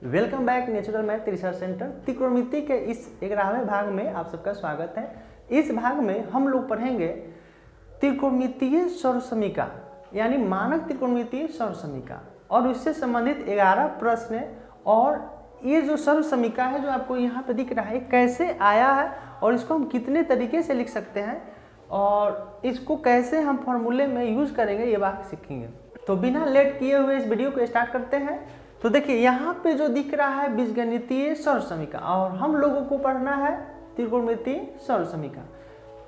Welcome back natural math research centre. त्रिकोणमिति के इस 11वें भाग में आप सबका स्वागत है। इस भाग में हम लोग पढ़ेंगे त्रिकोणमितीय सर्वसमीका यानी मानक त्रिकोणमितीय सर्वसमीका और उससे संबंधित 11 प्रश्न। और ये जो सर्वसमीका है जो आपको यहाँ पे दिख रहा है कैसे आया है और इसको हम कितने तरीके से लिख सकते हैं और इसको कैसे हम फॉर्मूले में यूज करेंगे ये बात सीखेंगे। तो बिना लेट किए हुए इस वीडियो को स्टार्ट करते हैं। तो देखिए यहाँ पे जो दिख रहा है बीजगणितीय सर्वसमीका और हम लोगों को पढ़ना है त्रिकोणमितीय सर्वसमीका।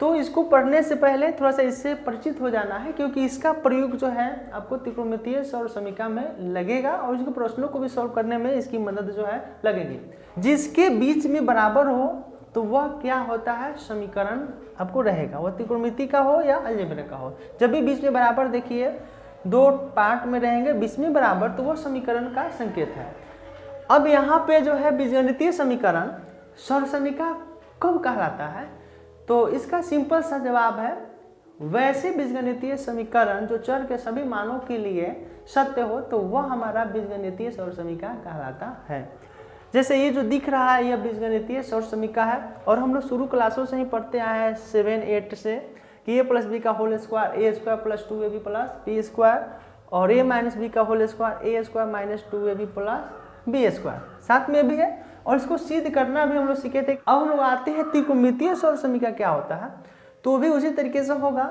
तो इसको पढ़ने से पहले थोड़ा सा इससे परिचित हो जाना है क्योंकि इसका प्रयोग जो है आपको त्रिकोणमितीय सर्वसमीका में लगेगा और इसके प्रश्नों को भी सॉल्व करने में इसकी मदद जो है लगेगी। जिसके बीच में बराबर हो तो वह क्या होता है समीकरण आपको रहेगा, वह त्रिकोणमिति का हो या अलजेब्रा का हो। जब भी बीच में बराबर देखिए दो पार्ट में रहेंगे बीच में बराबर तो वो समीकरण का संकेत है। अब यहाँ पे जो है बीजगणितीय समीकरण सर्वसमीका कब कहलाता है तो इसका सिंपल सा जवाब है वैसे बीजगणितीय समीकरण जो चर के सभी मानों के लिए सत्य हो तो वह हमारा बीजगणितीय सर्वसमीका कहलाता है। जैसे ये जो दिख रहा है यह बीजगणितीय सर्वसमीका है और हम लोग शुरू क्लासों से ही पढ़ते आए हैं 7-8 से कि a प्लस बी का whole square A square plus 2ab plus B square और a माइनस बी का whole square A square minus 2ab plus B square साथ में भी है और इसको सिद्ध करना भी हम लोग सीखे थे। अब हम लोग आते हैं त्रिकोणमितीय सर्वसमीका क्या होता है तो भी उसी तरीके से होगा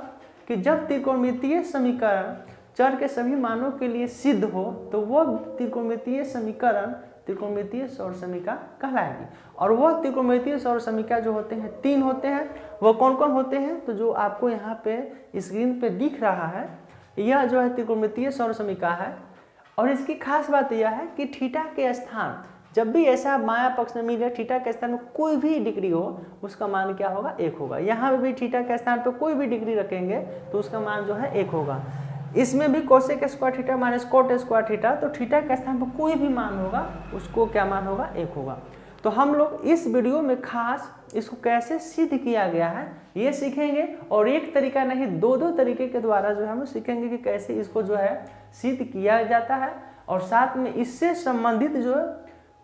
कि जब त्रिकोणमितीय समीकरण चर के सभी मानों के लिए सिद्ध हो तो वह त्रिकोणमितीय समीकरण त्रिकोणमितीय सर्वसमीका कहलाएगी। और वह त्रिकोणमितीय सर्वसमीका जो होते हैं 3 होते हैं। वह कौन कौन होते हैं तो जो आपको यहाँ पे स्क्रीन पे दिख रहा है यह जो है त्रिकोणमितीय सर्वसमीका है। और इसकी खास बात यह है कि थीटा के स्थान जब भी ऐसा माया पक्ष में मिले थीटा के स्थान में कोई भी डिग्री हो उसका मान क्या होगा 1 होगा। यहाँ पे भी थीटा के स्थान पर कोई भी डिग्री रखेंगे तो उसका मान जो है 1 होगा। इसमें भी cosec square theta minus cot square theta तो थीटा के स्थान पर कोई भी मान होगा उसको क्या मान होगा 1 होगा। तो हम लोग इस वीडियो में खास इसको कैसे सिद्ध किया गया है ये सीखेंगे और एक तरीका नहीं दो तरीके के द्वारा जो है हम सीखेंगे कि कैसे इसको जो है सिद्ध किया जाता है और साथ में इससे संबंधित जो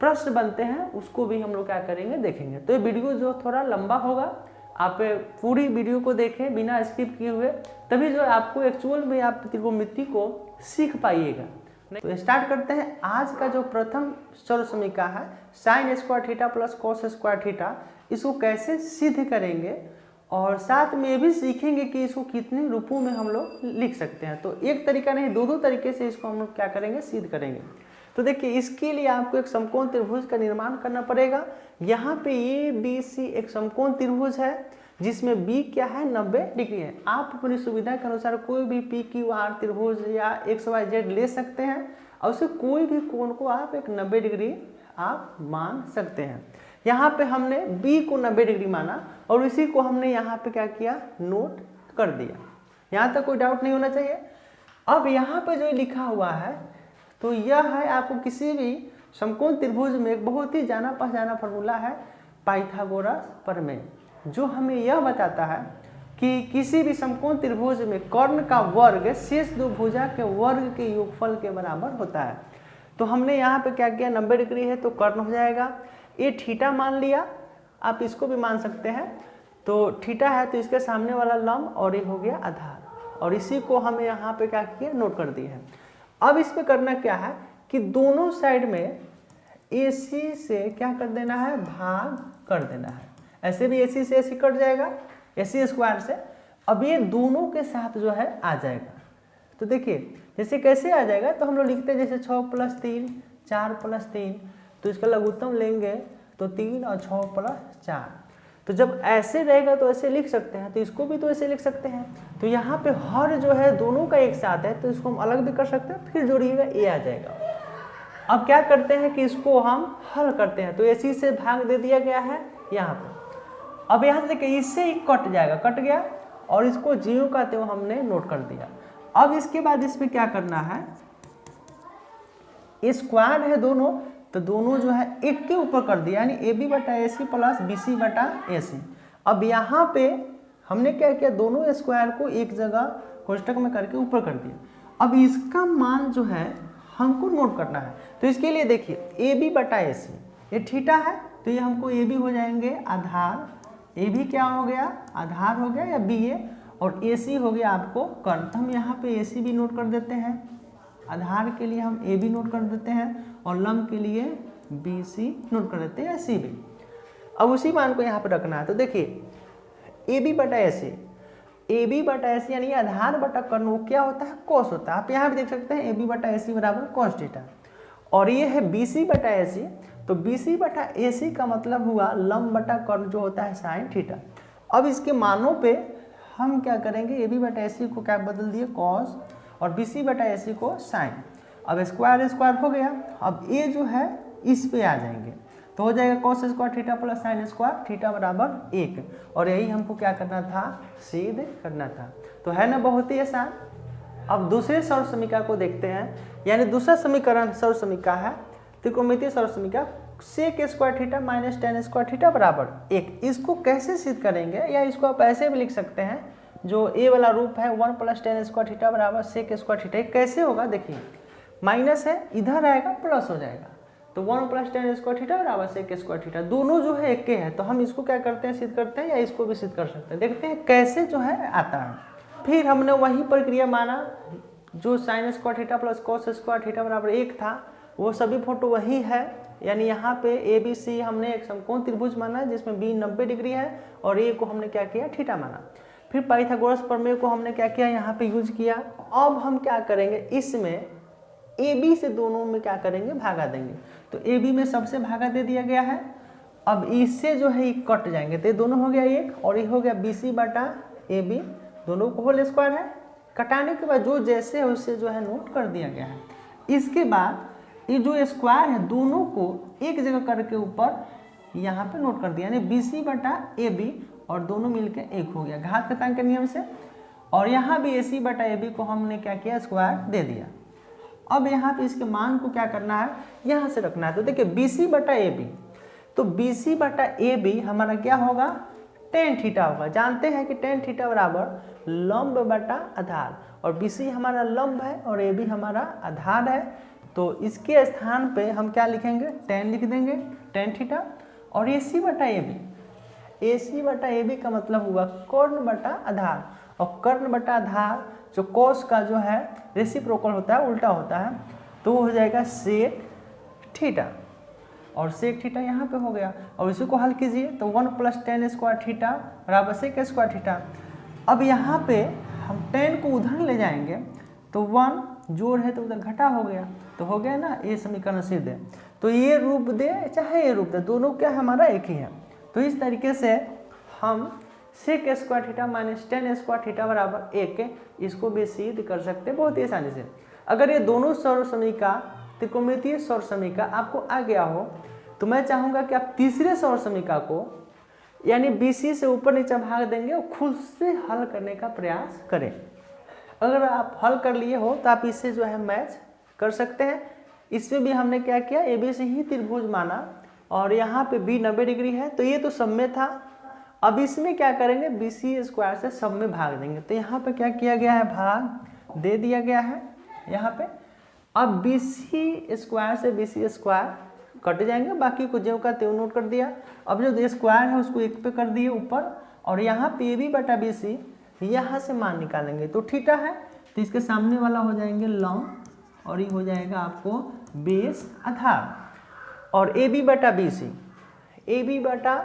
प्रश्न बनते हैं उसको भी हम लोग क्या करेंगे देखेंगे। तो ये वीडियो जो थोड़ा लंबा होगा आप पूरी वीडियो को देखें बिना स्किप किए हुए तभी जो आपको एक्चुअल में आप त्रिकोणमिति को सीख पाइएगा। तो स्टार्ट करते हैं। आज का जो प्रथम सर्वसमीका है sine square theta plus cos square theta इसको कैसे सिद्ध करेंगे और साथ में ये भी सीखेंगे कि इसको कितने रूपों में हम लोग लिख सकते हैं। तो एक तरीका नहीं दो तरीके से इसको हम लोग क्या करेंगे सिद्ध करेंगे। तो देखिए इसके लिए आपको एक समकोण त्रिभुज का निर्माण करना पड़ेगा। यहाँ पे ABC एक समकोण त्रिभुज है जिसमें B क्या है 90 डिग्री है। आप अपनी सुविधा के अनुसार कोई भी PQR त्रिभुज या XYZ ले सकते हैं और उसे कोई भी कोण को आप एक 90 डिग्री आप मान सकते हैं। यहाँ पे हमने B को 90 डिग्री माना और इसी को हमने यहाँ पे क्या किया नोट कर दिया। यहाँ तक कोई डाउट नहीं होना चाहिए। अब यहाँ पे जो लिखा हुआ है तो यह है आपको किसी भी समकोण त्रिभुज में एक बहुत ही जाना पहचाना फार्मूला है पाइथागोरस प्रमेय जो हमें यह बताता है कि किसी भी समकोण त्रिभुज में कर्ण का वर्ग शेष दो भुजा के वर्ग के योगफल के बराबर होता है। तो हमने यहाँ पे क्या किया 90 डिग्री है तो कर्ण हो जाएगा। ये थीटा मान लिया, आप इसको भी मान सकते हैं। तो थीटा है तो इसके सामने वाला लंब और ये हो गया आधार और इसी को हमें यहाँ पे क्या किया नोट कर दिया है। अब इस पे करना क्या है कि दोनों साइड में AC से क्या कर देना है भाग कर देना है। ऐसे भी AC से AC कट जाएगा AC स्क्वायर से। अब ये दोनों के साथ जो है आ जाएगा। तो देखिए जैसे कैसे आ जाएगा तो हम लोग लिखते हैं जैसे 6 + 3 4 + 3 तो इसका लघुत्तम लेंगे तो 3 और 6 + 4। तो जब ऐसे रहेगा तो ऐसे लिख सकते हैं तो इसको भी तो ऐसे लिख सकते हैं। तो यहाँ पे हर जो है दोनों का एक साथ है तो इसको हम अलग भी कर सकते हैं फिर जोड़िएगा ये आ जाएगा। अब क्या करते हैं कि इसको हम हल करते हैं तो AC से भाग दे दिया गया है यहाँ पे। अब यहाँ से देखिए इससे ही कट जाएगा, कट गया और इसको 0 का तो हमने नोट कर दिया। अब इसके बाद इसमें क्या करना है स्क्वायर है दोनों तो दोनों जो है एक के ऊपर कर दिया यानी AB/AC प्लस BC/AC। अब यहाँ पे हमने क्या किया दोनों स्क्वायर को एक जगह कोष्टक में करके ऊपर कर दिया। अब इसका मान जो है हमको नोट करना है। तो इसके लिए देखिए ए बी बटा ए सी, ये थीटा है तो ये हमको ए बी हो जाएंगे आधार, ए बी क्या हो गया आधार हो गया या बी ए, और ए सी हो गया आपको कर्ण। तो हम यहाँ पे ए सी भी नोट कर देते हैं, आधार के लिए हम ए बी नोट कर देते हैं और लंब के लिए बी सी नोट कर देते हैं या सी बी। अब उसी मान को यहाँ पे रखना है। तो देखिए ए बी बटा ए सी, ए बी बटा ए सी यानी आधार बटा कर्ण वो क्या होता है कॉस होता है। आप यहाँ भी देख सकते हैं ए बी बटा ए सी बराबर कॉस थीटा, और ये है बी सी बटा ए सी, तो बी सी बटा ए सी का मतलब हुआ लंब बटा कर्ण जो होता है साइन थीटा। अब इसके मानों पे हम क्या करेंगे, ए बी बटा ए सी को क्या बदल दिए कॉस और बी सी बटा ए सी को साइन। अब स्क्वायर स्क्वायर हो गया, अब ये जो है इस पे आ जाएंगे तो हो जाएगा cos square theta plus sine square theta बराबर 1, और यही हमको क्या करना था सिद्ध करना था। तो है ना बहुत ही आसान। अब दूसरे सर्व समीकरण को देखते हैं, यानी दूसरा समीकरण सर्व समीकरण है त्रिकोणमितीय सर्व समीकरण sec square theta minus ten square theta बराबर 1। इसको कैसे सिद्ध करेंगे, या इसको आप ऐसे भी लिख सकते हैं, जो ए वाला रूप है 1 प्लस टेन स्क्वायर थीटा बराबर सेक स्क्वायर थीटा। कैसे होगा देखिए, माइनस है इधर आएगा प्लस हो जाएगा, तो 1 प्लस टेन स्क्वायर थीटा बराबर सेक स्क्वायर थीटा, दोनों जो है एक के है। तो हम इसको क्या करते हैं सिद्ध करते हैं, या इसको भी सिद्ध कर सकते हैं। देखते हैं कैसे जो है आता है। फिर हमने वही प्रक्रिया माना जो sine square theta plus cos square theta बराबर 1 था, वो सभी फोटो वही है। यानी यहाँ पे ए बी सी हमने एक समकोण त्रिभुज माना जिसमें बी 90 डिग्री है और ए को हमने क्या किया थीटा माना। फिर पाइथागोरस प्रमेय को हमने क्या किया यहाँ पे यूज किया। अब हम क्या करेंगे, इसमें ए बी से दोनों में क्या करेंगे भागा देंगे। तो ए बी में सबसे भागा दे दिया गया है, अब इससे जो है ये कट जाएंगे, तो ये दोनों हो गया 1 और ये हो गया बी सी बटा ए बी, दोनों को होल स्क्वायर है। कटाने के बाद जो जैसे है उससे जो है नोट कर दिया गया है। इसके बाद ये जो स्क्वायर है दोनों को एक जगह करके ऊपर यहाँ पे नोट कर दिया, यानी बी सी बटा ए बी और दोनों मिलके 1 हो गया घात घातांक के नियम से। और यहाँ भी ए सी बटा ए बी को हमने क्या किया स्क्वायर दे दिया। अब यहाँ पे इसके मान को क्या करना है, यहाँ से रखना है। तो देखिए बी सी बटा ए बी, तो बी सी बटा ए बी हमारा क्या होगा टेन थीटा होगा। जानते हैं कि टेन थीटा बराबर लंब बटा आधार, और बी सी हमारा लंब है और ए बी हमारा आधार है। तो इसके स्थान पे हम क्या लिखेंगे टेन लिख देंगे टेन थीटा। और ए सी बटा ए बी, ए सी बटा ए बी का मतलब हुआ कर्ण बटा आधार, और कर्ण बटा आधार जो कोस का जो है रेसिप्रोकल होता है उल्टा होता है, तो वो हो जाएगा सेक थीटा, और सेक थीटा यहाँ पे हो गया। और इसी को हल कीजिए तो 1 प्लस टेन स्क्वायर थीटा बराबर सेक स्क्वायर थीटा। अब यहाँ पे हम टेन को उधर ले जाएंगे तो 1 जोड़ है तो उधर घटा हो गया, तो हो गया ना ये समीकरण सिद्ध है। तो ये रूप दे चाहे ये रूप दे, दोनों क्या हमारा एक ही है। तो इस तरीके से हम sec square theta minus ten square theta बराबर 1 इसको भी सिद्ध कर सकते हैं बहुत ही आसानी से। अगर ये दोनों सर्व समीकरण त्रिकोणमितीय सर्व समीकरण आपको आ गया हो, तो मैं चाहूँगा कि आप तीसरे सर्व समीकरण को यानी बी सी से ऊपर नीचे भाग देंगे और खुद से हल करने का प्रयास करें। अगर आप हल कर लिए हो तो आप इससे जो है मैच कर सकते हैं। इसमें भी हमने क्या किया, ए बी से ही त्रिभुज माना और यहाँ पे बी 90 डिग्री है, तो ये तो सब में था। अब इसमें क्या करेंगे, बी सी स्क्वायर से सब में भाग देंगे। तो यहाँ पे क्या किया गया है, भाग दे दिया गया है यहाँ पे। अब बी सी स्क्वायर से बी सी स्क्वायर कट जाएंगे, बाकी को ज्यों का त्यों नोट कर दिया। अब जो स्क्वायर है उसको 1 पे कर दिए ऊपर, और यहाँ पे ए बी बटा बी सी यहाँ से मान निकालेंगे तो थीटा है, तो इसके सामने वाला हो जाएंगे लंब और ये हो जाएगा आपको बेस आधार। और ए बी बटा बी सी, ए बी बटा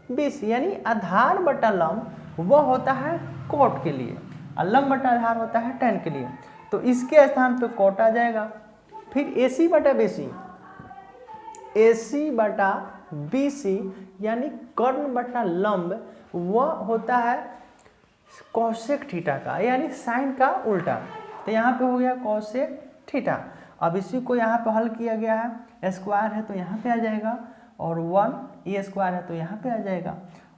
बी सी यानी आधार बटा लंब वह होता है कोट के लिए, और लंब बटा आधार होता है टेन के लिए। तो इसके स्थान पे कोट आ जाएगा। फिर ए सी बटा बी सी, ए सी बटा बी सी यानी कर्ण बटा लंब वह होता है कोसेक थीटा का, यानी साइन का उल्टा। तो यहाँ पे हो गया कोसेक थीटा। अब इसी को यहाँ पे हल किया गया है, स्क्वायर है तो यहाँ पे आ जाएगा, और 1 ए स्क्वायर है तो यहाँ पे आ जाएगा।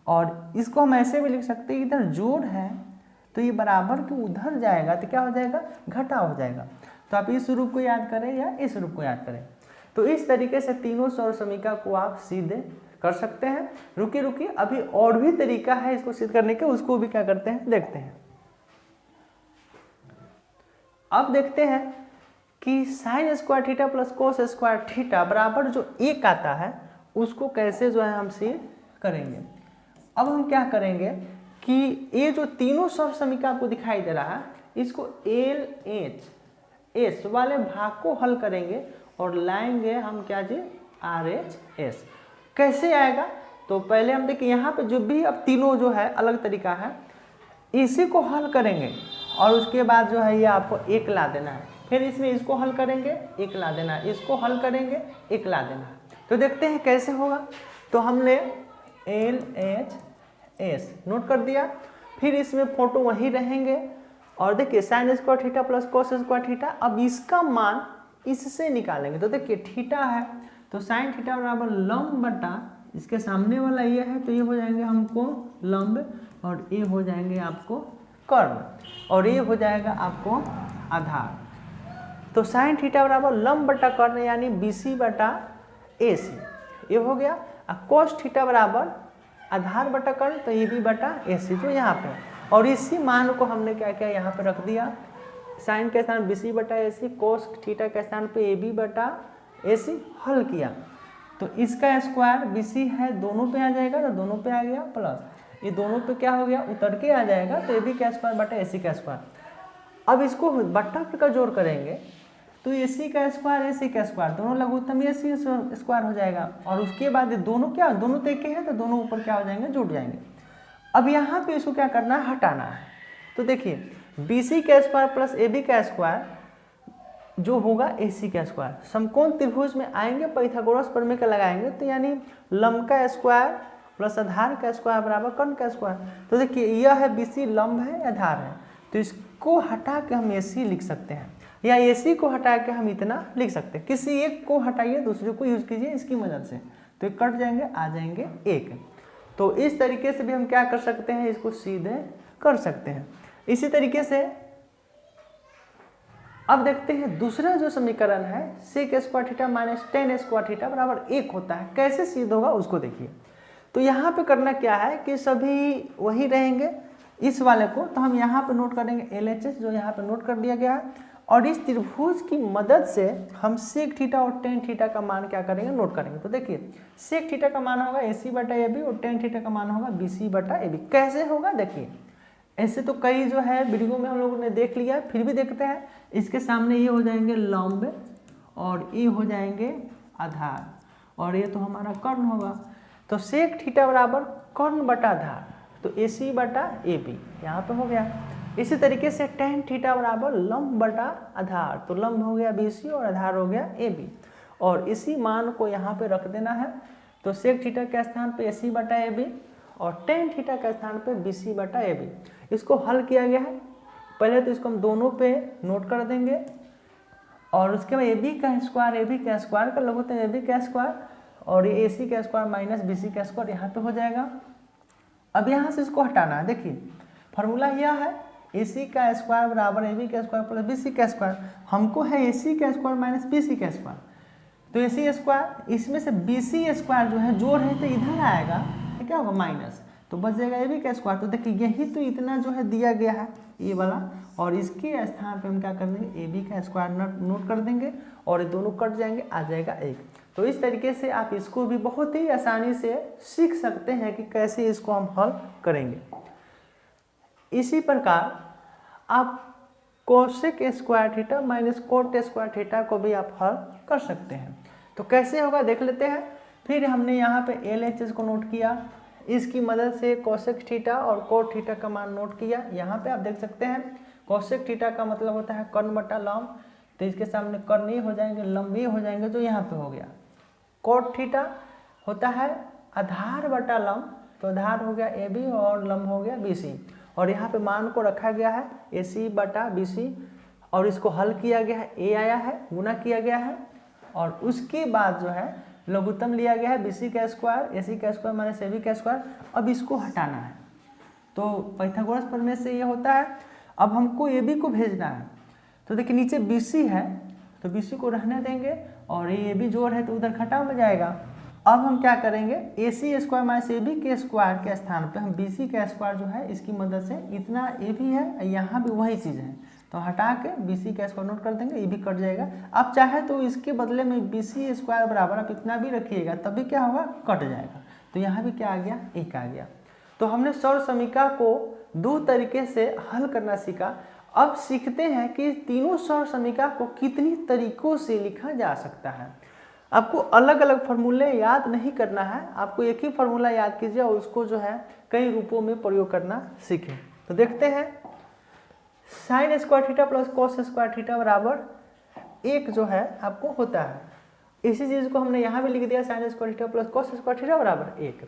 और इसको हम ऐसे भी लिख सकते हैं, इधर जोड़ है तो ये बराबर के उधर जाएगा तो क्या हो जाएगा, घटा हो जाएगा। तो आप इस रूप को याद करें या इस रूप को याद करें। तो इस तरीके से तीनों सर्व समीकरण को आप सीधे कर सकते हैं। रुकिए अभी और भी तरीका है इसको सिद्ध करने के, उसको भी क्या करते हैं देखते हैं। अब देखते हैं कि sine square theta plus cos square theta बराबर जो एक आता है उसको कैसे जो है हम सीध करेंगे। अब हम क्या करेंगे कि ये जो तीनों सर्व समीकरण आपको दिखाई दे रहा है इसको एल एच एस वाले भाग को हल करेंगे और लाएंगे हम क्या जी आर एच एस। कैसे आएगा तो पहले हम देखिए यहाँ पे जो भी अब तीनों जो है अलग तरीका है इसी को हल करेंगे और उसके बाद जो है ये आपको एक ला देना है, फिर इसमें इसको हल करेंगे एक ला देना है, इसको हल करेंगे एक ला देना है। तो देखते हैं कैसे होगा। तो हमने एल एच एस नोट कर दिया, फिर इसमें फोटो वही रहेंगे और देखिए sine square theta plus cos square theta. अब इसका मान इससे निकालेंगे। तो देखिए थीटा है तो साइन थीटा बराबर लंब बटा इसके सामने वाला ये है तो ये हो जाएंगे हमको लंब और ये हो जाएंगे आपको कर्ण और ये हो जाएगा आपको आधार। तो साइन थीटा बराबर लंब बटा कर्ण यानी BC बटा AC ये हो गया। और कोस थीटा बराबर आधार बटा कर्ण तो AB बटा AC जो यहाँ पे, और इसी मान को हमने क्या किया यहाँ पे रख दिया। साइन के स्थान BC बटा AC, कोस थीटा के स्थान पे AB बटा AC हल किया तो इसका स्क्वायर BC है दोनों पे आ जाएगा तो दोनों पे आ गया प्लस ये दोनों पे क्या हो गया उतर के आ जाएगा तो AB का स्क्वायर बटा AC का स्क्वायर। अब इसको बट्टा का जोड़ करेंगे तो AC का स्क्वायर AC का स्क्वायर दोनों लघुत्तम AC स्क्वायर हो जाएगा और उसके बाद दोनों क्या दोनों तक के हैं तो दोनों ऊपर क्या हो जाएंगे जुड़ जाएंगे। अब यहाँ पे इसको क्या करना है हटाना है। तो देखिए BC का स्क्वायर प्लस AB का स्क्वायर जो होगा AC का स्क्वायर समकोण त्रिभुज में आएंगे पाइथागोरस प्रमेय का लगाएंगे तो यानी लंब का स्क्वायर प्लस आधार का स्क्वायर बराबर कर्ण का स्क्वायर। तो देखिए यह है BC लंब है आधार है तो इसको हटा के हम AC लिख सकते हैं या AC को हटा के हम इतना लिख सकते हैं। किसी एक को हटाइए दूसरे को यूज कीजिए इसकी मदद से तो ये कट जाएंगे आ जाएंगे एक। तो इस तरीके से भी हम क्या कर सकते हैं इसको सीधे कर सकते हैं। इसी तरीके से अब देखते हैं दूसरा जो समीकरण है sec square theta minus ten square theta बराबर एक होता है, कैसे सिद्ध होगा उसको देखिए। तो यहाँ पे करना क्या है कि सभी वही रहेंगे इस वाले को तो हम यहाँ पे नोट करेंगे LHS जो यहाँ पे नोट कर दिया गया है और इस त्रिभुज की मदद से हम सेक थीटा और टेन थीटा का मान क्या करेंगे नोट करेंगे। तो देखिए सेक थीटा का मान होगा AC बटा AB और टेन थीटा का मान होगा BC बटा AB। कैसे होगा देखिए ऐसे तो कई जो है वीडियो में हम लोगों ने देख लिया फिर भी देखते हैं। इसके सामने ये हो जाएंगे लंब और ये हो जाएंगे आधार और ये तो हमारा कर्ण होगा। तो सेक थीटा बराबर कर्ण बटा आधार तो AC बटा AB यहाँ पे हो गया। इसी तरीके से टेन थीटा बराबर लंब बटा आधार तो लंब हो गया BC और आधार हो गया AB और इसी मान को यहाँ पे रख देना है। तो सेक थीटा के स्थान पे AC बटा AB और टेन थीटा के स्थान पे BC बटा AB इसको हल किया गया है। पहले तो इसको हम दोनों पे नोट कर देंगे और उसके बाद AB का स्क्वायर का लघुत्तम AB का स्क्वायर और ये AC का स्क्वायर माइनस BC का स्क्वायर यहाँ पे हो जाएगा। अब यहाँ से इसको हटाना है। देखिए फॉर्मूला यह है AC का स्क्वायर बराबर AB का स्क्वायर प्लस BC का स्क्वायर। हमको है AC का स्क्वायर माइनस BC का स्क्वायर तो AC स्क्वायर इसमें से BC स्क्वायर जो है जोड़ है तो इधर आएगा तो क्या होगा माइनस तो बच जाएगा AB का स्क्वायर। तो देखिए यही तो इतना जो है दिया गया है ये वाला और इसके स्थान पे हम क्या कर देंगे AB का स्क्वायर नोट कर देंगे और ये दोनों कट जाएंगे आ जाएगा एक। तो इस तरीके से आप इसको भी बहुत ही आसानी से सीख सकते हैं कि कैसे इसको हम हल करेंगे। इसी प्रकार आप cosec square theta minus cot square theta को भी आप हल कर सकते हैं। तो कैसे होगा देख लेते हैं। फिर हमने यहाँ पे LHS को नोट किया, इसकी मदद से कोसेक थीटा और कोट थीटा का मान नोट किया। यहाँ पे आप देख सकते हैं कोसेक थीटा का मतलब होता है कर्ण बटा लंब तो इसके सामने कर्ण ही हो जाएंगे लंब ही हो जाएंगे जो यहाँ पे हो गया। कोट थीटा होता है आधार बटा लंब तो आधार हो गया AB और लंब हो गया BC और यहाँ पे मान को रखा गया है AC बटा BC और इसको हल किया गया है A आया है गुना किया गया है और उसके बाद जो है लघुत्तम लिया गया है BC का स्क्वायर AC का स्क्वायर माइनस AB का स्क्वायर। अब इसको हटाना है तो पाइथागोरस प्रमेय से ये होता है। अब हमको AB को भेजना है तो देखिए नीचे BC है तो BC को रहने देंगे और ये AB जोड़ है तो उधर घटाव में जाएगा। अब हम क्या करेंगे AC स्क्वायर माइनस AB के स्क्वायर के स्थान पे हम BC का स्क्वायर जो है इसकी मदद से इतना AB है यहाँ भी वही चीज़ है तो हटा के BC का स्क्वायर नोट कर देंगे, ये भी कट जाएगा। आप चाहे तो इसके बदले में BC स्क्वायर बराबर आप इतना भी रखिएगा, तभी क्या होगा, कट जाएगा। तो यहाँ भी क्या आ गया, 1 आ गया। तो हमने सर्व समीकरण को 2 तरीके से हल करना सीखा। अब सीखते हैं कि तीनों सर्व समीकरण को कितनी तरीकों से लिखा जा सकता है। आपको अलग अलग फार्मूले याद नहीं करना है, आपको एक ही फार्मूला याद कीजिए और उसको जो है कई रूपों में प्रयोग करना सीखें। तो देखते हैं, sine square theta plus cos square theta बराबर 1 जो है आपको होता है। इसी चीज़ को हमने यहाँ भी लिख दिया, sine square theta plus cos square theta बराबर 1।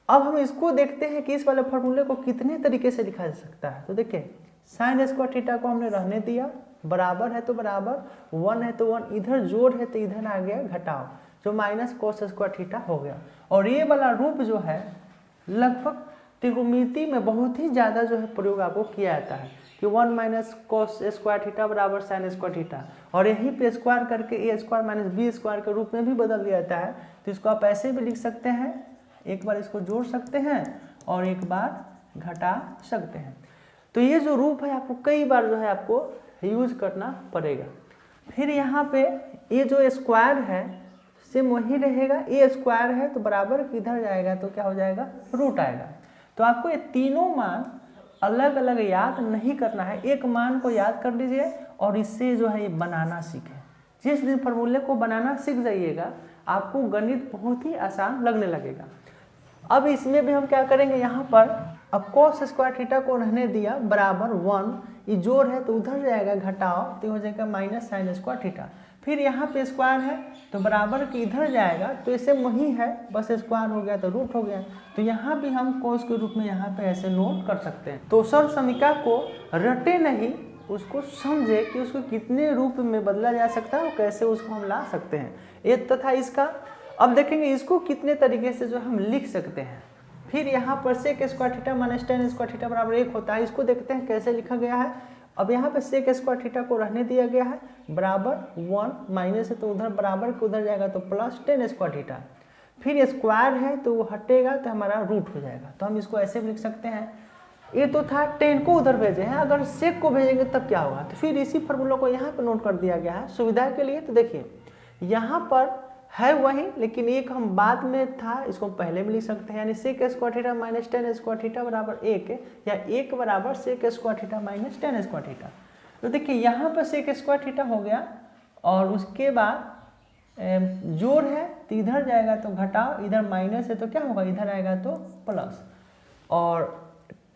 अब हम इसको देखते हैं कि इस वाले फार्मूले को कितने तरीके से लिखा जा सकता है। तो देखिए, साइन स्क्वायर थीटा को हमने रहने दिया, बराबर है तो बराबर, 1 है तो 1, इधर जोड़ है तो इधर आ गया घटाव, जो माइनस कॉस स्क्वायर थीटा हो गया। और ये वाला रूप जो है लगभग त्रिकोणमिति में बहुत ही ज़्यादा जो है प्रयोग आपको किया जाता है कि 1 माइनस कॉस स्क्वायर थीटा बराबर साइन स्क्वायर थीटा, और यहीं पे स्क्वायर करके ए स्क्वायर माइनस बी स्क्वायर के रूप में भी बदल दिया जाता है। तो इसको आप ऐसे भी लिख सकते हैं, एक बार इसको जोड़ सकते हैं और एक बार घटा सकते हैं। तो ये जो रूप है आपको कई बार जो है आपको यूज करना पड़ेगा। फिर यहाँ पे ये जो स्क्वायर है सेम वही रहेगा, ए स्क्वायर है तो बराबर किधर जाएगा तो क्या हो जाएगा, रूट आएगा। तो आपको ये तीनों मान अलग अलग याद नहीं करना है, एक मान को याद कर लीजिए और इससे जो है ये बनाना सीखें। जिस दिन फार्मूले को बनाना सीख जाइएगा आपको गणित बहुत ही आसान लगने लगेगा। अब इसमें भी हम क्या करेंगे, यहाँ पर अब कॉस स्क्वायर थीटा को रहने दिया बराबर 1, ये जोड़ है तो उधर जाएगा घटाओ तो हो जाएगा माइनस साइन स्क्वायर थीटा। फिर यहाँ पे स्क्वायर है तो बराबर के इधर जाएगा तो ऐसे वही है, बस स्क्वायर हो गया तो रूट हो गया। तो यहाँ भी हम कॉस के रूप में यहाँ पे ऐसे नोट कर सकते हैं। तो सर्व समीकरण को रटे नहीं, उसको समझे कि उसको कितने रूप में बदला जा सकता है और कैसे उसको हम ला सकते हैं। ये तथा इसका अब देखेंगे इसको कितने तरीके से जो हम लिख सकते हैं। फिर यहाँ पर sec square theta minus ten square theta बराबर 1 होता है, इसको देखते हैं कैसे लिखा गया है। अब यहाँ पे सेक स्क्वायर थीटा को रहने दिया गया है बराबर 1, माइनस है तो उधर बराबर के उधर जाएगा तो प्लस 10 स्क्वायर थीटा। फिर स्क्वायर है तो वो हटेगा तो हमारा रूट हो जाएगा। तो हम इसको ऐसे भी लिख सकते हैं, ये तो था 10 को उधर भेजे हैं, अगर सेक को भेजेंगे तब क्या होगा। तो फिर इसी फार्मूला को यहाँ पर नोट कर दिया गया है सुविधा के लिए। तो देखिए यहाँ पर है वही, लेकिन एक हम बाद में था, इसको पहले में लिख सकते हैं, यानी sec square theta minus 10 square theta बराबर 1 या 1 बराबर sec square theta minus 10 square theta. तो देखिए यहाँ पर सेक स्क्वायर थीटा हो गया और उसके बाद जोड़ है तो इधर जाएगा तो घटाओ, इधर माइनस है तो क्या होगा, इधर आएगा तो प्लस, और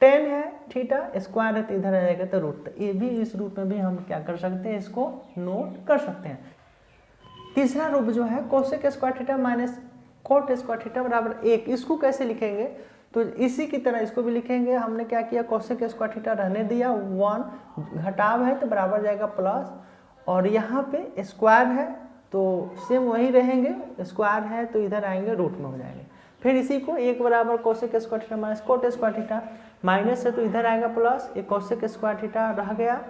10 है थीटा स्क्वायर है तो इधर आ जाएगा तो रूट। ये भी इस रूप में भी हम क्या कर सकते हैं, इसको नोट कर सकते हैं। तीसरा रूप जो है cosec square theta minus cot square theta बराबर 1, इसको कैसे लिखेंगे, तो इसी की तरह इसको भी लिखेंगे। हमने क्या किया, कोसेक स्क्वायर थीटा रहने दिया, 1 घटाव है तो बराबर जाएगा प्लस, और यहाँ पे स्क्वायर है तो सेम वही रहेंगे, स्क्वायर है तो इधर आएंगे रूट में हो जाएंगे। फिर इसी को 1 बराबर cosec square theta minus cot square theta, minus है तो इधर आएगा प्लस, ये कोसेक स्क्वायर थीटा रह गया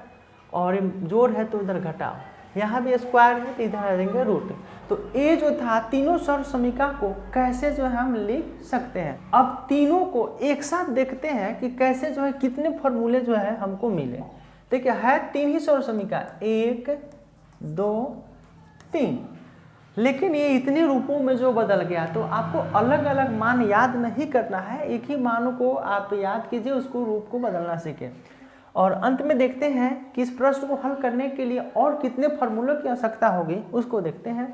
और जोड़ है तो उधर घटाव, यहाँ भी स्क्वायर है तो इधर आ जाएंगे रूट। तो ये जो था तीनों सर्व समीकरण को कैसे जो है हम लिख सकते हैं। अब तीनों को एक साथ देखते हैं कि कैसे जो है कितने फॉर्मूले जो है हमको मिले। देखिए है 3 ही सर्व समीकरण, 1 2 3, लेकिन ये इतने रूपों में जो बदल गया। तो आपको अलग अलग मान याद नहीं करना है, एक ही मान को आप याद कीजिए, उसको रूप को बदलना सीखें। और अंत में देखते हैं कि इस प्रश्न को हल करने के लिए और कितने फार्मूलों की आवश्यकता होगी, उसको देखते हैं।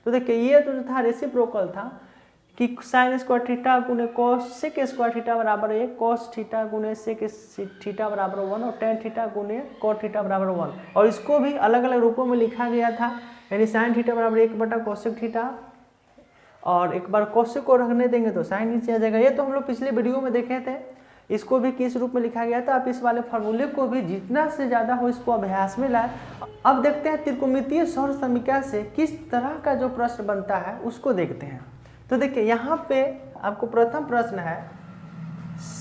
तो देखिए ये तो जो था रेसिप्रोकल था कि साइन स्क्वायर थीटा गुने कॉस सेक स्क्वायर थीटा बराबर 1, कॉस थीटा गुने सेक थीटा बराबर 1 और टेन थीटा गुने कॉट थीटा बराबर 1। और इसको भी अलग अलग रूपों में लिखा गया था, यानी साइन थीटा बराबर 1 बटा कोसेक थीटा, और एक बार कोसेक को रखने देंगे तो साइन नीचे आ जाएगा। ये तो हम लोग पिछले वीडियो में देखे थे, इसको भी किस रूप में लिखा गया था। आप इस वाले फार्मूले को भी जितना से ज़्यादा हो इसको अभ्यास में लाए। अब देखते हैं त्रिकोणमितीय सर्व समीकरण से किस तरह का जो प्रश्न बनता है उसको देखते हैं। तो देखिए यहाँ पे आपको प्रथम प्रश्न है,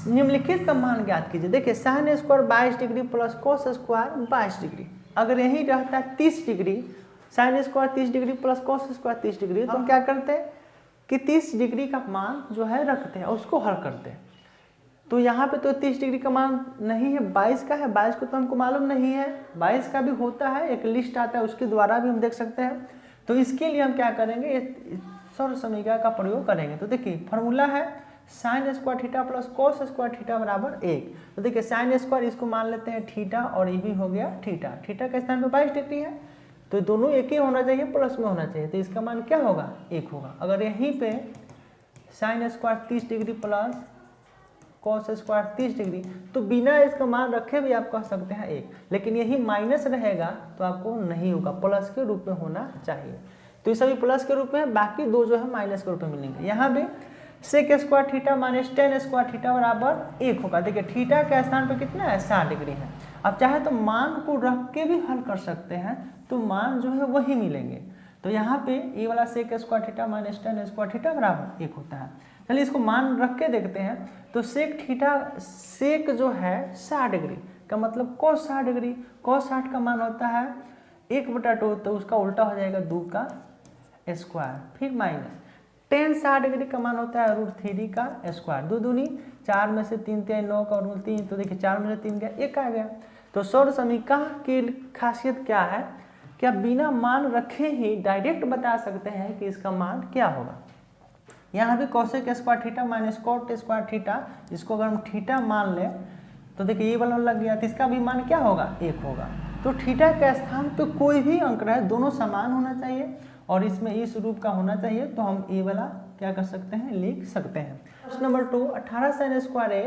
निम्नलिखित का मान ज्ञात कीजिए। देखिए sine square 22 degree plus cos square 22 degree, अगर यही रहता है 30 degree, sine square 30 degree plus cos square 30 degree, तो हम क्या करते हैं कि 30 डिग्री का मान जो है रखते हैं और उसको हल करते हैं। तो यहाँ पे तो 30 डिग्री का मान नहीं है, 22 का है। 22 को तो हमको मालूम नहीं है, 22 का भी होता है, एक लिस्ट आता है, उसके द्वारा भी हम देख सकते हैं। तो इसके लिए हम क्या करेंगे, सौर समीकरण का प्रयोग करेंगे। तो देखिए फॉर्मूला है sine square theta plus cos square theta बराबर 1। तो देखिए साइन स्क्वायर इसको मान लेते हैं थीटा, और ये भी हो गया थीटा। थीटा के स्थान पे 22 डिग्री है, तो दोनों एक ही होना चाहिए, प्लस में होना चाहिए। तो इसका मान क्या होगा, 1 होगा। अगर यहीं पे sine square 30 degree plus cos square 30 degree, तो बिना इसका मान रखे भी आप कह सकते हैं 1, लेकिन यही माइनस रहेगा तो आपको नहीं होगा, प्लस के रूप में होना चाहिए। तो ये सभी प्लस के रूप में, बाकी दो जो है माइनस के रूप में मिलेंगे। यहाँ भी sec square theta minus ten square theta बराबर 1 होगा। देखिए थीटा के स्थान पर कितना है, 60 डिग्री है। अब चाहे तो मान को रख के भी हल कर सकते हैं, तो मान जो है वही मिलेंगे। तो यहाँ पे ये वाला sec square theta minus ten square theta बराबर 1 होता है। चलिए इसको मान रख के देखते हैं। तो सेक थीटा, सेक जो है 60 डिग्री का मतलब cos 60 डिग्री, cos 60 का मान होता है 1/2, तो उसका उल्टा हो जाएगा 2 का स्क्वायर, फिर माइनस टेन 60 डिग्री का मान होता है √3 का स्क्वायर। 2 दूनी 4 में से 3 3 9 का √3, तो देखिए 4 में से 3 गया 1 आ गया। तो सौर समीकरण की खासियत क्या है कि आप बिना मान रखे ही डायरेक्ट बता सकते हैं कि इसका मान क्या होगा। यहाँ भी cosec square theta minus cot square theta, इसको अगर हम थीटा मान लें तो देखिए ये वाला लग गया, तो इसका भी मान क्या होगा, 1 होगा। तो थीटा के स्थान पे कोई भी अंक रहे, दोनों समान होना चाहिए और इसमें इस रूप का होना चाहिए। तो हम ये वाला क्या कर सकते हैं, लिख सकते हैं। प्रश्न नंबर 2, 18 साइन स्क्वायर ए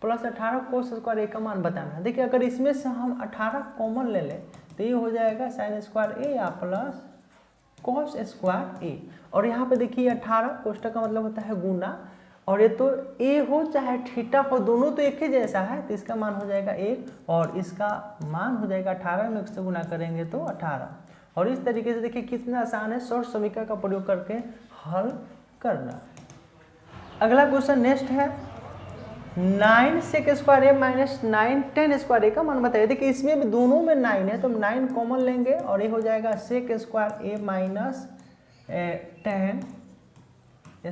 प्लस 18 कोस स्क्वायर ए का मान बताना। देखिए अगर इसमें से हम 18 कॉमन ले लें तो ये हो जाएगा साइन स्क्वायर ए या प्लस कॉस स्क्वायर ए। और यहाँ पे देखिए 18 कोष्टक का मतलब होता है गुना, और ये तो ए हो चाहे थीटा हो, दोनों तो एक ही जैसा है, तो इसका मान हो जाएगा 1 और इसका मान हो जाएगा 18 में 1 से गुना करेंगे तो 18। और इस तरीके से देखिए कितना आसान है सौर समीकरण का प्रयोग करके हल करना। अगला क्वेश्चन नेक्स्ट है 9 सेक स्क्वायर ए माइनस 9 टेन स्क्वायर ए का मान बताइए। देखिए इसमें भी दोनों में 9 है, तो हम 9 कॉमन लेंगे और ये हो जाएगा सेक स्क्वायर ए माइनस 10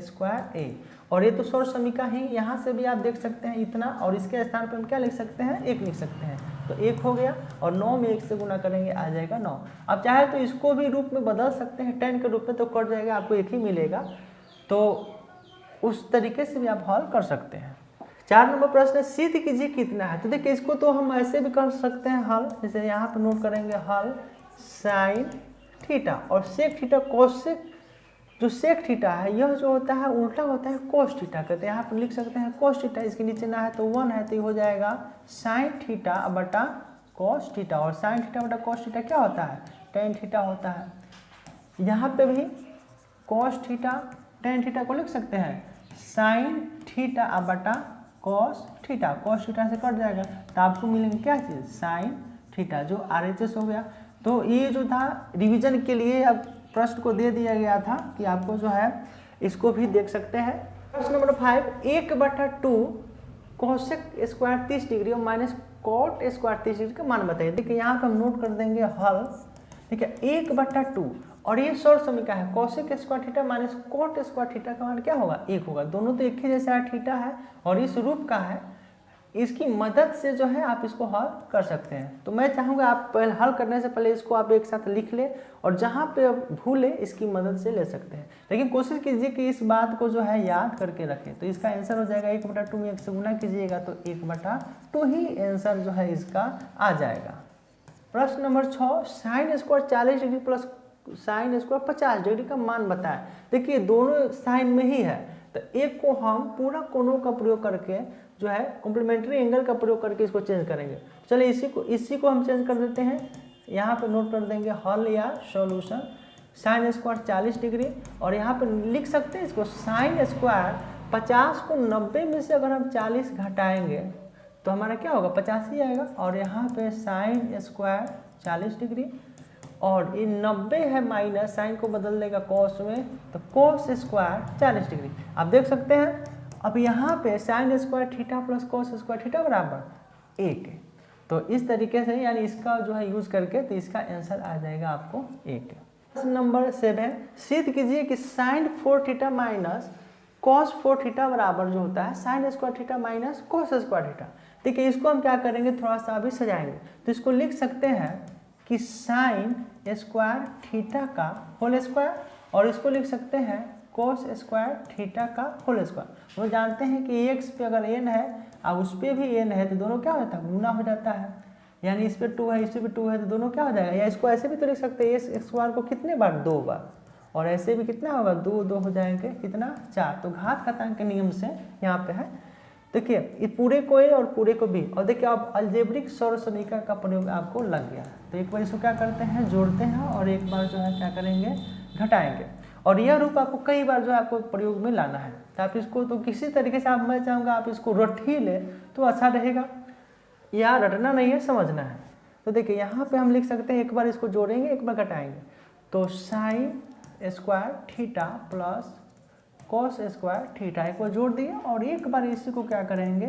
स्क्वायर ए। और ये तो सौर समीकरण ही, यहाँ से भी आप देख सकते हैं इतना, और इसके स्थान पर हम क्या लिख सकते हैं, 1 लिख सकते हैं। तो 1 हो गया और 9 में 1 से गुना करेंगे आ जाएगा 9। अब चाहे तो इसको भी रूप में बदल सकते हैं 10 के रूप में, तो कट जाएगा, आपको 1 ही मिलेगा। तो उस तरीके से भी आप हल कर सकते हैं। 4 नंबर प्रश्न है सिद्ध कीजिए कितना है। तो देखिए इसको तो हम ऐसे भी कर सकते हैं हल, जैसे यहाँ पर नोट करेंगे हल साइन थीटा और सेक थीटा कोसेक, जो सेक थीटा है यह जो होता है उल्टा होता है कोस थीटा का, तो यहाँ पर लिख सकते हैं कोस थीटा, इसके नीचे ना है तो 1 है, तो ये हो जाएगा साइन थीटा बटा कोस थीटा। और साइन थीटा बटा कोस थीटा क्या होता है, टेन थीटा होता है। यहाँ पे भी कोस थीटा टेन थीटा को लिख सकते हैं साइन थीटा बटा कोस थीटा, कोस थीटा से कट जाएगा तो आपको मिलेंगे क्या चीज़, साइन थीटा, जो RHS हो गया। तो ये जो था रिवीजन के लिए अब प्रश्न को दे दिया गया था कि आपको जो है इसको भी देख सकते हैं। प्रश्न नंबर 5, 1/2 कोसेक स्क्वायर 30 डिग्री और माइनस कॉट स्क्वायर 30 डिग्री का मान बताइए। देखिए यहाँ पे हम नोट कर देंगे हल, ठीक है, 1/2 और ये सौर समीकरण है cosec square theta minus cot square theta का मान क्या होगा, 1 होगा। दोनों तो एक ही जैसा थीटा है और इस रूप का है, इसकी मदद से जो है आप इसको हल कर सकते हैं। तो मैं चाहूँगा आप पहले हल करने से पहले इसको आप एक साथ लिख लें और जहाँ पे आप भूले इसकी मदद से ले सकते हैं, लेकिन कोशिश कीजिए कि इस बात को जो है याद करके रखें। तो इसका आंसर हो जाएगा 1/2 में 1 से गुना कीजिएगा तो 1/2 ही आंसर जो है इसका आ जाएगा। प्रश्न number 6, sine square 40 degree plus sine square 50 degree का मान बताएं। देखिए दोनों साइन में ही है, तो एक को हम पूरा कोनों का प्रयोग करके जो है कॉम्प्लीमेंट्री एंगल का प्रयोग करके इसको चेंज करेंगे। चलिए इसी को हम चेंज कर देते हैं, यहाँ पे नोट कर देंगे हल या सॉल्यूशन साइन स्क्वायर 40 डिग्री और यहाँ पे लिख सकते हैं इसको साइन स्क्वायर 50 को 90 में से अगर हम 40 घटाएंगे तो हमारा क्या होगा, 50 ही आएगा। और यहाँ पे साइन स्क्वायर 40 डिग्री और ये 90 है माइनस, साइन को बदल देगा कॉस में, तो कॉस स्क्वायर 40 डिग्री। आप देख सकते हैं अब यहाँ पे sine square theta plus cos square theta बराबर 1 है। तो इस तरीके से यानी इसका जो है यूज करके तो इसका आंसर आ जाएगा आपको 1। प्रश्न नंबर 7, सिद्ध कीजिए कि sine 4 theta minus cos 4 theta बराबर जो होता है sin square theta minus cos square theta. देखिए इसको हम क्या करेंगे, थोड़ा सा अभी सजाएंगे। तो इसको लिख सकते हैं कि sin स्क्वायर थीटा का होल स्क्वायर, और इसको लिख सकते हैं cos स्क्वायर थीटा का होल स्क्वायर। वो जानते हैं कि x पे अगर n है और उस पर भी n है तो दोनों क्या होता है, गुना हो जाता है। यानी इस पे 2 है, इस पे 2 है, तो दोनों क्या हो जाएगा। या इसको ऐसे भी तो लिख सकते हैं, इस स्क्वायर को कितने बार, 2 बार, और ऐसे भी कितना होगा, 2 2 हो जाएंगे कितना, 4। तो घात घातांक के नियम से यहाँ पे है। देखिए ये पूरे को ए और पूरे को बी, और देखिए अब अलजेब्रिक सर्व समीकरण का प्रयोग आपको लग गया। तो एक बार इसको क्या करते हैं, जोड़ते हैं, और एक बार जो है क्या करेंगे, घटाएंगे। और यह रूप आपको कई बार जो है आपको प्रयोग में लाना है। तो आप इसको तो किसी तरीके से मैं चाहूँगा आप इसको रट ही ले तो अच्छा रहेगा, या रटना नहीं है, समझना है। तो देखिए यहाँ पे हम लिख सकते हैं, एक बार इसको जोड़ेंगे, एक बार घटाएंगे। तो sine square theta plus cos square theta, एक बार जोड़ दिए, और एक बार इसी को क्या करेंगे,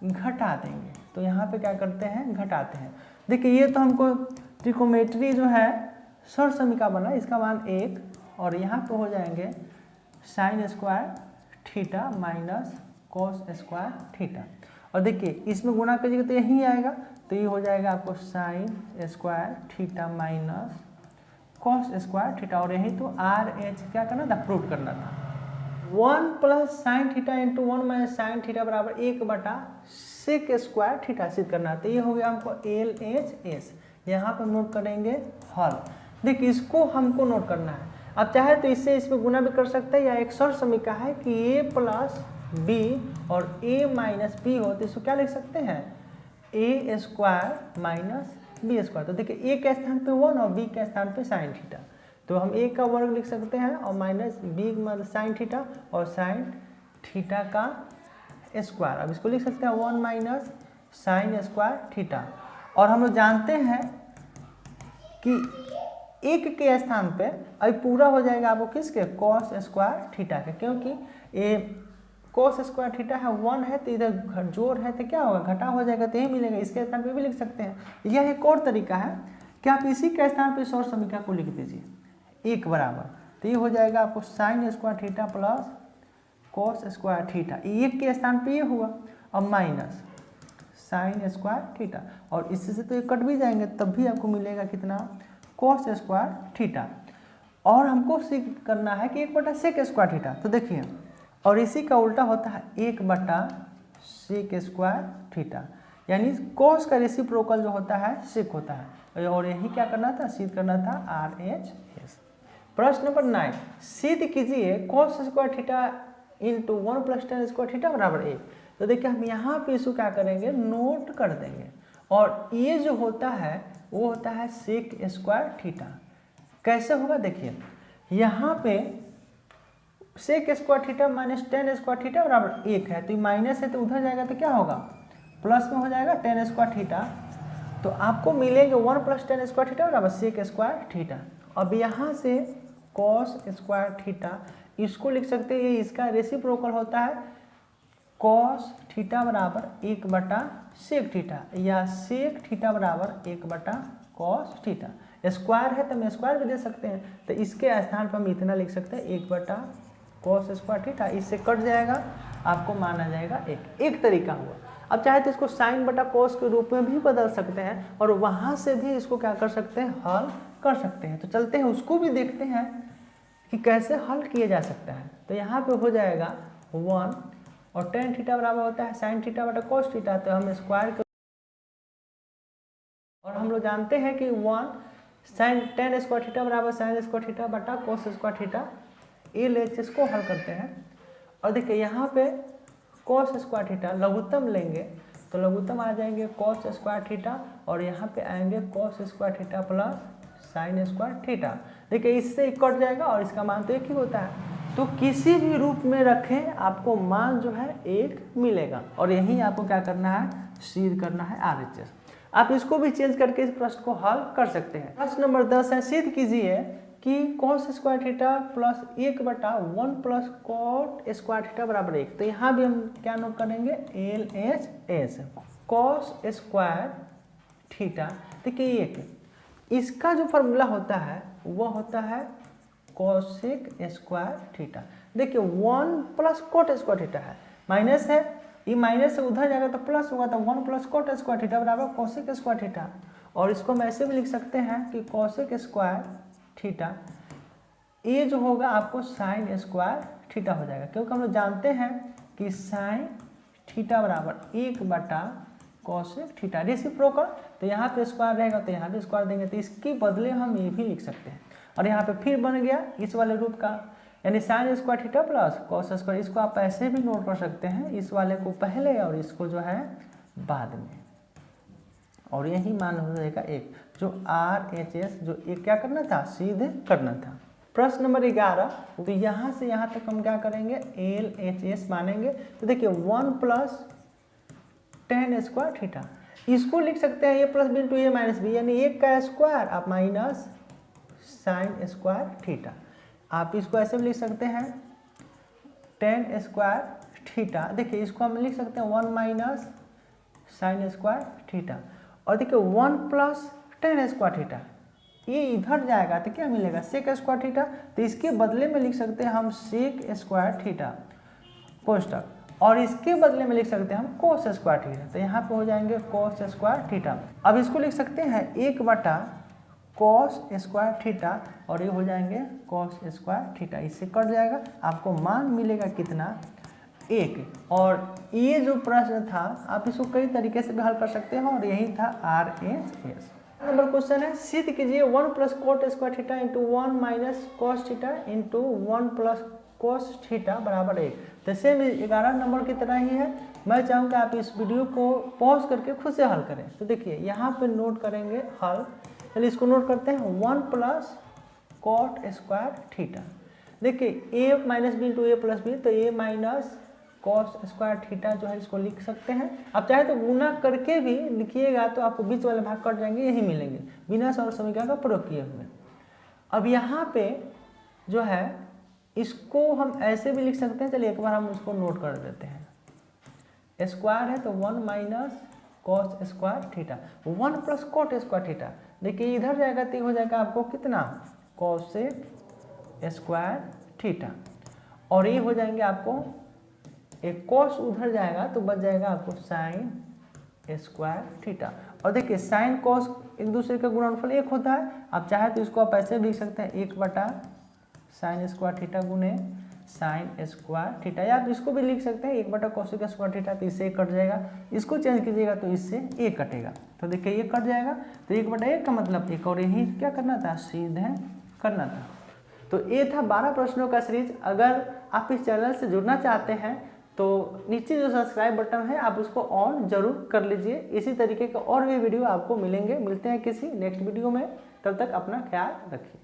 घटा देंगे। तो यहाँ पे क्या करते हैं, घटाते हैं। देखिए ये तो हमको ट्रिकोमेट्री जो है सर्व समीकरण बना, इसका मान 1, और यहाँ पे हो जाएंगे sine square theta minus cos square theta. और देखिए इसमें गुणा करिएगा तो यही आएगा, तो ये हो जाएगा आपको sine square theta minus cos square theta, और यही तो आर एच क्या करना था, प्रूव करना था। 1 plus sine theta into 1 minus sine theta बराबर 1 बटा सेक स्क्वायर थीटा सिद्ध करना है। तो ये हो गया हमको एल एच एस। यहाँ पर नोट करेंगे हल। देखिए इसको हमको नोट करना है। अब चाहे तो इससे इसमें गुना भी कर सकते हैं, या एक सर्व समीकरण है कि ए प्लस बी और ए माइनस बी हो, तो इसको क्या लिख सकते हैं, ए स्क्वायर माइनस बी स्क्वायर। तो देखिए ए के स्थान पे 1 और बी के स्थान पे साइन थीटा, तो हम ए का वर्ग लिख सकते हैं, और माइनस बी मतलब साइन थीटा, और साइन थीटा का स्क्वायर। अब इसको लिख सकते हैं 1 माइनस साइन स्क्वायर थीटा। और हम लोग जानते हैं कि एक के स्थान पे अभी पूरा हो जाएगा आपको किसके, कॉस स्क्वायर थीटा के, क्योंकि ये कॉस स्क्वायर थीटा है 1 है, तो इधर जोड़ है तो क्या होगा, घटा हो जाएगा, तो यही मिलेगा। इसके स्थान पे भी लिख सकते हैं। यह एक और तरीका है कि आप इसी के स्थान पे सर्व समीकरण को लिख दीजिए 1 बराबर, तो ये हो जाएगा आपको sine square theta plus cos square theta, एक के स्थान पे ये हुआ, और माइनस साइन स्क्वायर थीटा, और इससे तो ये कट भी जाएंगे, तब भी आपको मिलेगा कितना, कॉस स्क्वायर थीटा। और हमको सीख करना है कि 1 बटा सेक स्क्वायर थीटा। तो देखिए, और इसी का उल्टा होता है 1 बटा सेक स्क्वायर थीटा, यानी कॉस का रेसिप्रोकल जो होता है सेक होता है, और यही क्या करना था, सिद्ध करना था आर एच एस। प्रश्न नंबर 9, सिद्ध कीजिए cos square theta into 1 plus ten square theta बराबर 1। तो देखिए हम यहाँ पे इसको क्या करेंगे, नोट कर देंगे, और ये जो होता है वो होता है सेक स्क्वायर थीटा। कैसे होगा, देखिए यहाँ पे sec square theta minus ten square theta बराबर 1 है, तो ये माइनस है तो उधर जाएगा तो क्या होगा, प्लस में हो जाएगा टेन स्क्वायर थीटा। तो आपको मिलेंगे 1 प्लस टेन स्क्वायर थीटा बराबर सेक स्क्वायर थीटा। अब यहाँ से कॉस स्क्वायर थीटा, इसको लिख सकते हैं, इसका रेसिप्रोकल होता है कॉस थीटा बराबर 1 बटा सेक थीटा, या सेक थीटा बराबर 1 बटा कॉस थीटा। स्क्वायर है तो हम स्क्वायर भी दे सकते हैं, तो इसके स्थान पर हम इतना लिख सकते हैं 1 बटा कॉस स्क्वायर थीटा। इससे कट जाएगा, आपको माना जाएगा 1। एक तरीका हुआ। अब चाहे तो इसको साइन बटा कॉस के रूप में भी बदल सकते हैं, और वहाँ से भी इसको क्या कर सकते हैं, हल कर सकते हैं। तो चलते हैं उसको भी देखते हैं कि कैसे हल किया जा सकता है। तो यहाँ पे हो जाएगा 1, और टेन थीटा बराबर होता है साइन थीटा बटा कॉस थीटा, तो हम स्क्वायर के, और हम लोग जानते हैं कि 1 साइन टेन स्क्वायर थीटा बराबर साइन स्क्वायर थीटा बटा cos square theta. L H S को हल करते हैं, और देखिए यहाँ पे कॉस स्क्वायर थीटा लघुत्तम लेंगे, तो लघुत्तम आ जाएंगे कॉस स्क्वायर थीटा, और यहाँ पे आएंगे cos square theta plus sine square theta. देखिए इससे कट जाएगा, और इसका मान तो एक ही होता है। तो किसी भी रूप में रखें, आपको मान जो है 1 मिलेगा, और यही आपको क्या करना है, सिद्ध करना है आर एच एस। आप इसको भी चेंज करके इस प्रश्न को हल कर सकते हैं। प्रश्न नंबर 10 है, सिद्ध कीजिए कि कॉस स्क्वायर थीटा प्लस 1 बटा 1 प्लस कॉट स्क्वायर थीटा बराबर 1। तो यहाँ भी हम क्या नोट करेंगे, L H S. Cos square theta, देखिए 1, इसका जो फॉर्मूला होता है वो होता है कॉसेक स्क्वायर थीटा। देखिए 1 प्लस कोट स्क्वायर थीटा है, माइनस है, ये माइनस से उधर जाएगा तो प्लस होगा, तो 1 प्लस कोट स्क्वायर थीटा बराबर कोसेक स्क्वायर थीटा। और इसको हम ऐसे भी लिख सकते हैं कि कोसेक स्क्वायर थीटा ये जो होगा आपको साइन स्क्वायर थीटा हो जाएगा, क्योंकि हम लोग जानते हैं कि साइन थीटा बराबर 1/कोसेक थीटा रेसिप्रोकल, तो यहाँ पे स्क्वायर रहेगा तो यहाँ पे स्क्वायर देंगे, तो इसके बदले हम ये भी लिख सकते हैं। और यहाँ पे फिर बन गया इस वाले रूप का, यानी sine square theta plus cos square. इसको आप ऐसे भी नोट कर सकते हैं, इस वाले को पहले और इसको जो है बाद में, और यही मान हो जाएगा 1, जो RHS जो एक क्या करना था, सीधे करना था। प्रश्न नंबर 11, तो यहाँ से यहाँ तक हम क्या करेंगे, LHS मानेंगे। तो देखिए 1 प्लस tan स्क्वायर थीटा, इसको लिख सकते हैं a plus b into a minus b, यानी 1 का स्क्वायर आप माइनस साइन स्क्वायर थीटा। आप इसको ऐसे भी लिख सकते हैं tan स्क्वायर थीटा। देखिए इसको हम लिख सकते हैं 1 माइनस साइन स्क्वायर थीटा। और देखिए 1 प्लस tan स्क्वायर थीटा, ये इधर जाएगा तो क्या मिलेगा, सेक स्क्वायर थीटा। तो इसके बदले में लिख सकते हैं हम सेक स्क्वायर थीटा कोष्टक, और इसके बदले में लिख सकते हैं हम कोस स्क्वायर थीटा। तो यहाँ पे हो जाएंगे कोस स्क्वायर थीटा। अब इसको लिख सकते हैं 1/कोस स्क्वायर थीटा, और ये हो जाएंगे कोस स्क्वायर थीटा। इससे कट जाएगा, आपको मान मिलेगा कितना, 1। और ये जो प्रश्न था आप इसको कई तरीके से भी हल कर सकते हैं, और यही था RHS। नंबर क्वेश्चन है, सिद्ध कीजिए 1 plus cot square theta into 1 minus cos theta into 1 plus cos theta बराबर 1। तो सेम 11 नंबर की तरह ही है। मैं चाहूँगा आप इस वीडियो को पॉज करके खुद से हल करें। तो देखिए यहाँ पे नोट करेंगे हल, चलिए इसको नोट करते हैं। 1 प्लस कोट स्क्वायर थीटा, देखिए a minus b into a plus b, तो a minus cos square theta जो है इसको लिख सकते हैं। आप चाहे तो गुना करके भी लिखिएगा तो आपको बीच वाले भाग कट जाएंगे, यही मिलेंगे बिना सर्व समीकरण का प्रयोग किए हुए। अब यहाँ पे जो है इसको हम ऐसे भी लिख सकते हैं, चलिए एक बार हम इसको नोट कर देते हैं। स्क्वायर है तो 1 minus cos square theta, 1 plus cot square theta, देखिए इधर जाएगा तो हो जाएगा आपको कितना, कोसेक स्क्वायर थीटा। और ये हो जाएंगे आपको एक कॉस उधर जाएगा तो बच जाएगा आपको साइन स्क्वायर थीटा। और देखिए साइन कॉस एक दूसरे का गुणनफल 1 होता है। आप चाहे तो इसको आप ऐसे लिख सकते हैं 1/साइन स्क्वायर थीटा गुने साइन स्क्वायर थीटा, या आप इसको भी लिख सकते हैं 1/कोसेक स्क्वायर थीटा। तो इससे 1 कट जाएगा, इसको चेंज कीजिएगा तो इससे 1 कटेगा। तो देखिए ये कट जाएगा, तो 1/1 का मतलब 1, और यही क्या करना था, सीधे करना था। तो ये था 12 प्रश्नों का सीरीज। अगर आप इस चैनल से जुड़ना चाहते हैं तो नीचे जो सब्सक्राइब बटन है आप उसको ऑन जरूर कर लीजिए। इसी तरीके के और भी वीडियो आपको मिलेंगे। मिलते हैं किसी नेक्स्ट वीडियो में, तब तक अपना ख्याल रखिए।